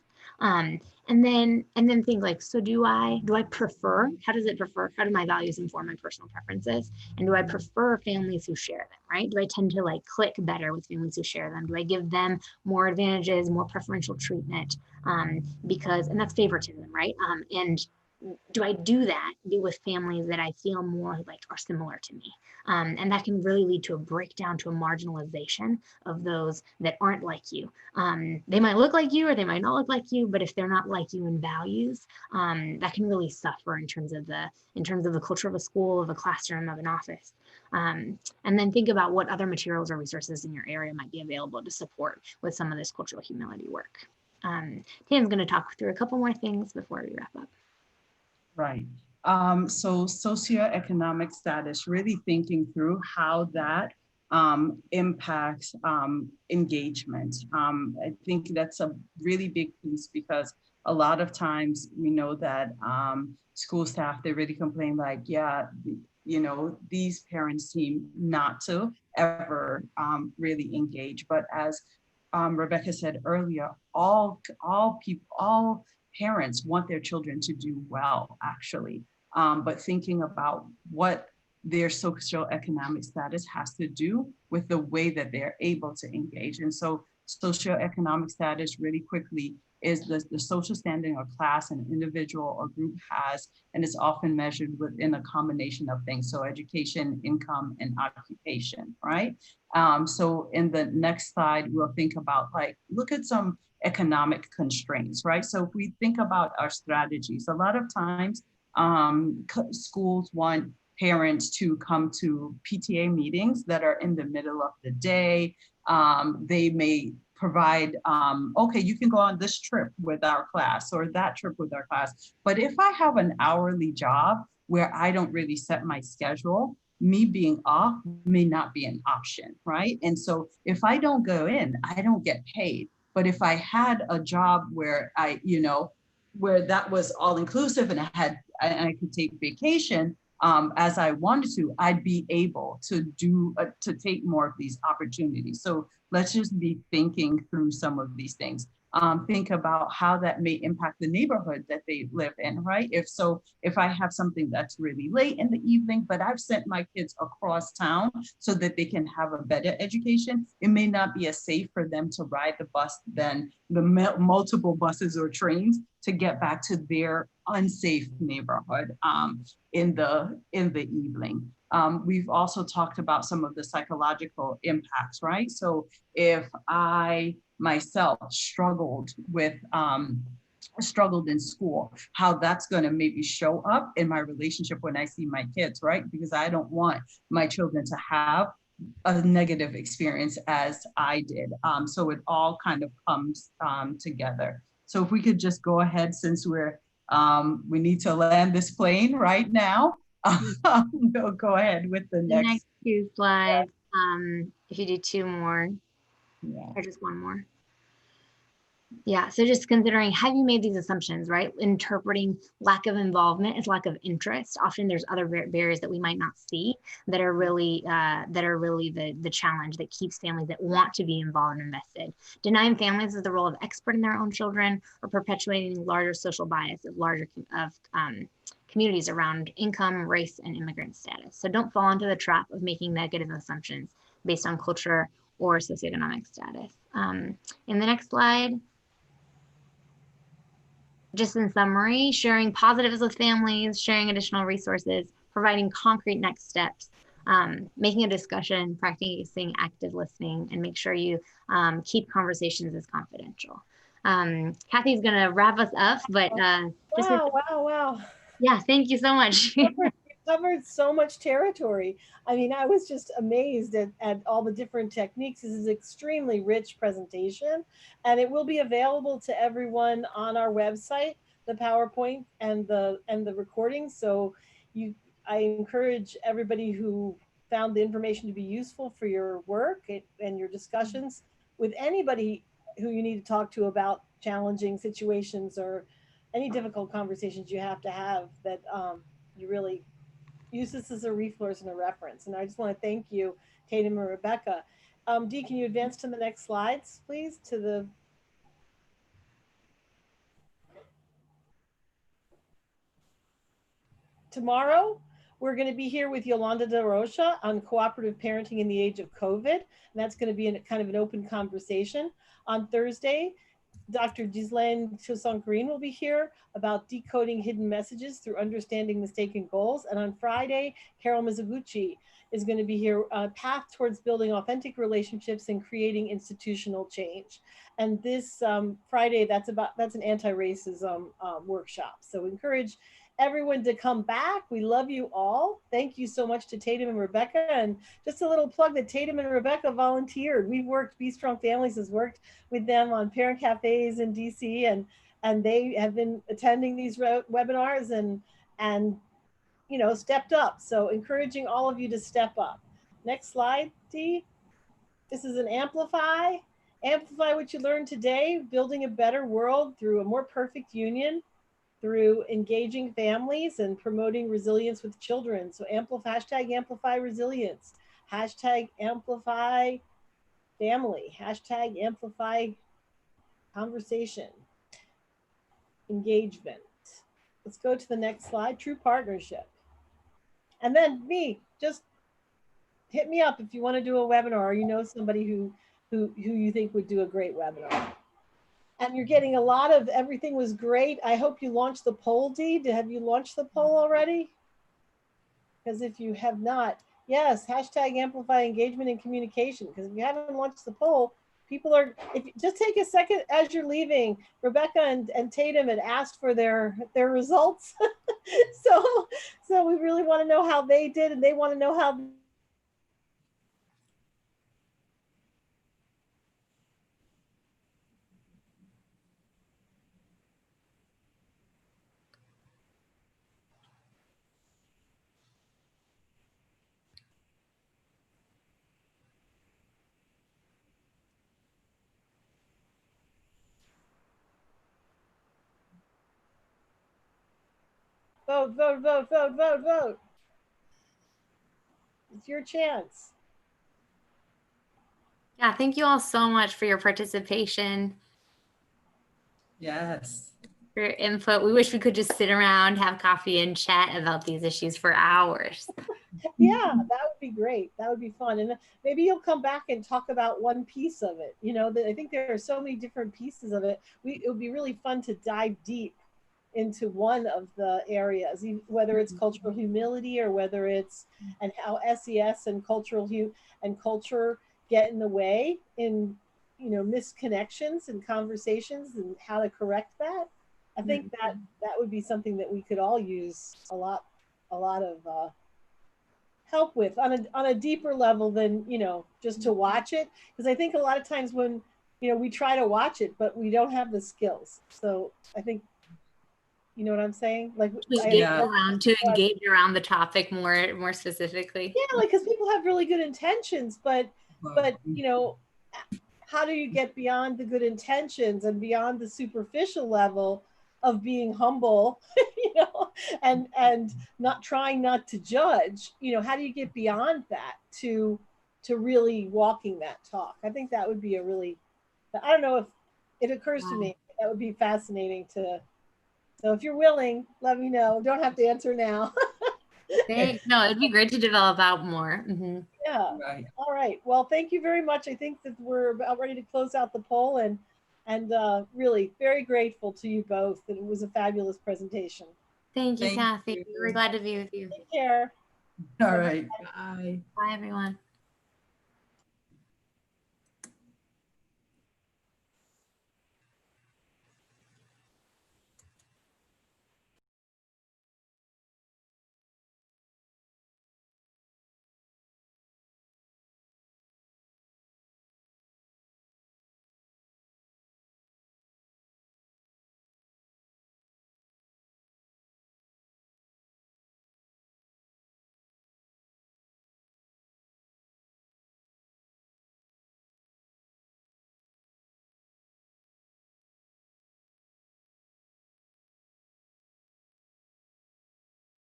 And then think like, so do I prefer, how do my values inform my personal preferences? And do I prefer families who share them, right? Do I tend to like click better with families who share them? Do I give them more advantages, more preferential treatment? And that's favoritism, right? And do I do that with families that I feel more like are similar to me? And that can really lead to a breakdown, to a marginalization of those that aren't like you. They might look like you or they might not look like you, but if they're not like you in values, that can really suffer in terms of the culture of a school, of a classroom, of an office. And then think about what other materials or resources in your area might be available to support with some of this cultural humility work. Tan's going to talk through a couple more things before we wrap up. Right. So socioeconomic status, really thinking through how that impacts engagement. I think that's a really big piece because a lot of times we know that school staff, they really complain like, yeah, these parents seem not to ever really engage. But as Rebecca said earlier, all parents want their children to do well, actually. But thinking about what their socioeconomic status has to do with the way that they're able to engage. And so socioeconomic status really quickly is the social standing or class an individual or group has, and it's often measured within a combination of things. So education, income, and occupation, right? So in the next slide, we'll think about look at some economic constraints, right? So if we think about our strategies, a lot of times schools want parents to come to PTA meetings that are in the middle of the day. They may provide, okay, you can go on this trip with our class or that trip with our class. But if I have an hourly job where I don't really set my schedule, me being off may not be an option, right? And so if I don't go in, I don't get paid. But if I had a job where where that was all inclusive and I could take vacation as I wanted to, I'd be able to take more of these opportunities. So let's just be thinking through some of these things. Think about how that may impact the neighborhood that they live in, right? If I have something that's really late in the evening, but I've sent my kids across town so that they can have a better education, it may not be as safe for them to ride the bus than the multiple buses or trains to get back to their unsafe neighborhood in the evening. We've also talked about some of the psychological impacts, right? So if I myself struggled in school, how that's going to maybe show up in my relationship when I see my kids, right? Because I don't want my children to have a negative experience as I did. So it all kind of comes together. So if we could just go ahead, since we need to land this plane right now, we'll go ahead with the next two slides. If you do two more, yeah. or just one more. Yeah, so just considering, have you made these assumptions, right? Interpreting lack of involvement as lack of interest. Often there's other barriers that we might not see that are really the challenge that keeps families that want to be involved and invested. Denying families is the role of expert in their own children, or perpetuating larger social bias of communities around income, race, and immigrant status. So don't fall into the trap of making negative assumptions based on culture or socioeconomic status. In the next slide, just in summary, sharing positives with families, sharing additional resources, providing concrete next steps, making a discussion, practicing active listening, and make sure you keep conversations as confidential. Kathy's going to wrap us up, but Wow. Yeah, thank you so much. Covered so much territory. I mean, I was just amazed at all the different techniques. This is an extremely rich presentation, and it will be available to everyone on our website, the PowerPoint and the recording. So I encourage everybody who found the information to be useful for your work and your discussions with anybody who you need to talk to about challenging situations or any difficult conversations you have to have, that you really use this as a resource and a reference. And I just want to thank you, Tatum and Rebecca. Dee, can you advance to the next slides, please? Tomorrow, we're going to be here with Yolanda De Rocha on cooperative parenting in the age of COVID. And that's going to be kind of an open conversation. On Thursday, Dr. Ghislaine Toussaint-Green will be here about decoding hidden messages through understanding mistaken goals. And on Friday, Carol Mizuguchi is going to be here, path towards building authentic relationships and creating institutional change. And this Friday, that's an anti-racism workshop. So we encourage everyone to come back. We love you all. Thank you so much to Tatum and Rebecca. And just a little plug that Tatum and Rebecca volunteered. We've worked, Be Strong Families has worked with them on parent cafes in DC, and they have been attending these webinars and stepped up. So encouraging all of you to step up. Next slide, Dee. This is an Amplify. Amplify what you learned today, building a better world through a more perfect union, through engaging families and promoting resilience with children. So hashtag amplify resilience, hashtag amplify family, hashtag amplify conversation, engagement. Let's go to the next slide, true partnership. And then just hit me up if you want to do a webinar, or you know somebody who you think would do a great webinar. And you're getting a lot of, everything was great. I hope you launched the poll, Dee. Have you launched the poll already? Because if you have not, yes, hashtag amplify engagement and communication. Because if you haven't launched the poll, people are, just take a second as you're leaving. Rebecca and Tatum had asked for their results. so we really want to know how they did, and they want to know how vote. It's your chance. Yeah, thank you all so much for your participation. Yes. For your input. We wish we could just sit around, have coffee, and chat about these issues for hours. Yeah, that would be great. That would be fun. And maybe you'll come back and talk about one piece of it. I think there are so many different pieces of it. It would be really fun to dive deep into one of the areas, whether it's cultural humility or whether it's, and how SES and culture get in the way in, misconnections and conversations, and how to correct that. I think that would be something that we could all use a lot of help with on a deeper level than, just to watch it. Because I think a lot of times when, we try to watch it, but we don't have the skills. So I think, you know what I'm saying? Like to engage around the topic more specifically. Yeah, like, because people have really good intentions, but how do you get beyond the good intentions and beyond the superficial level of being humble, you know, and not trying not to judge, you know, how do you get beyond that to really walking that talk? I think that would be a really, I don't know if it occurs to me, that would be fascinating to, so if you're willing, let me know. Don't have to answer now. Thanks. No, it'd be great to develop out more. Yeah. Right. All right. Well, thank you very much. I think that we're about ready to close out the poll, and really very grateful to you both. It was a fabulous presentation. Thank you, Thank Kathy. you. We're glad to be with you. Take care. All right. Bye. Bye, everyone.